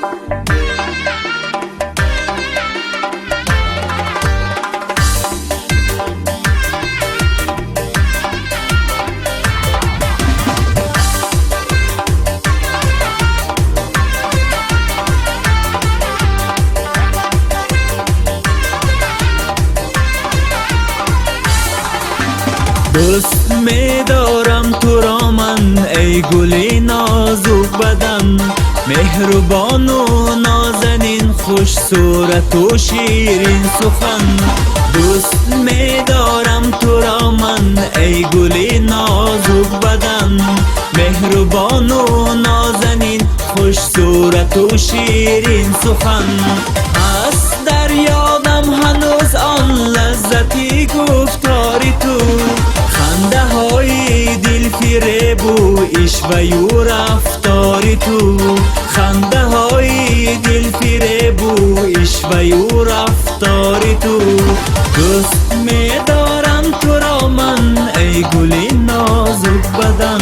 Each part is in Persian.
دوست می دارم تو را من ای گل نازک بدن، مهربان و نازنین، خوش صورت و شیرین سخن. دوست می دارم تو را من ای گل نازک بدن، مهربان و نازنین، خوش صورت و شیرین سخن. هست در یادم هنوز آن لذتی گفتاری تو، خنده های دل فریب و عشوه و رفتاری تو، خنده های دل فریب و عشوه و رفتاری تو. دوست می دارم تو را من ای گل نازک بدن.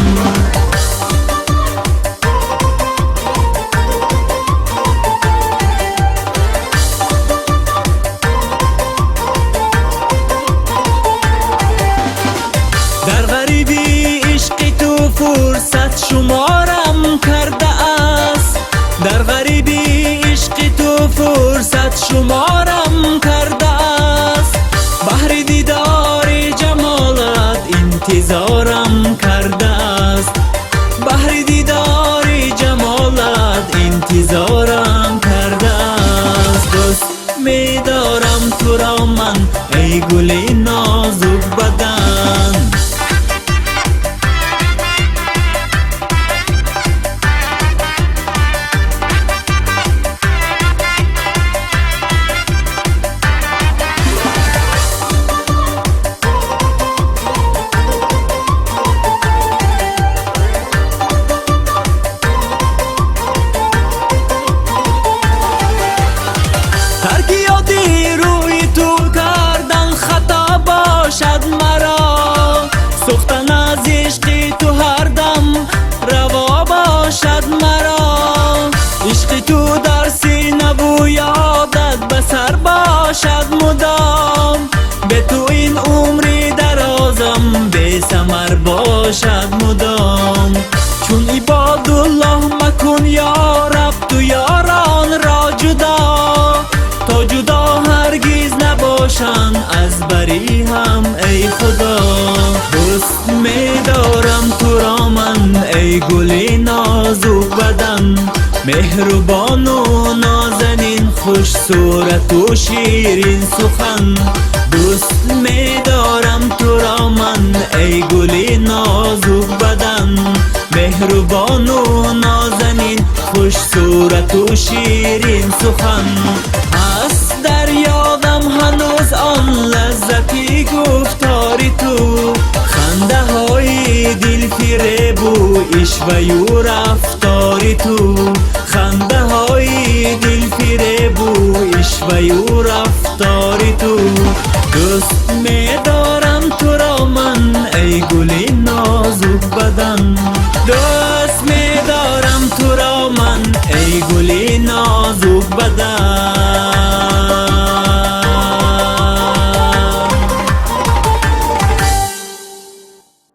در غریبی عشق تو فرصت شمارم کرده است، در غریبی عشق تو فرصت شمارم کرده است. بهر دیدار جمالت انتظارم کرده است، بهر دیدار جمالت انتظارم کرده است. دوست می دارم تو را من ای گل نازک بدن. سوختن از عشق تو هر دم روا باشد مرا، عشق تو در سینه و یادت بسر باشد مدام. به تو این عمری درازم به ثمر باشد مدام. چون عبادالله مکن یا رب تو یاران را جدا، تا جدا هرگز نباشند از بری هم ای خدا. دوست می دارم تو را من ای گل نازک بدن، مهربان و نازنین، خوش صورت و شیرین سخن. دوست می دارم تو را من ای گل نازک بدن، مهربان و نازنین، خوش صورت و شیرین سخن. هست در یادم هنوز آن لذتی گفتاری تو، خنده های دل فریب و عشوه و رفتاری تو، خنده های دل فریب و عشوه و رفتاری تو. دوست می دارم تو را من ای گل نازک بدن. دوست می دارم تو را من ای گل نازک بدن.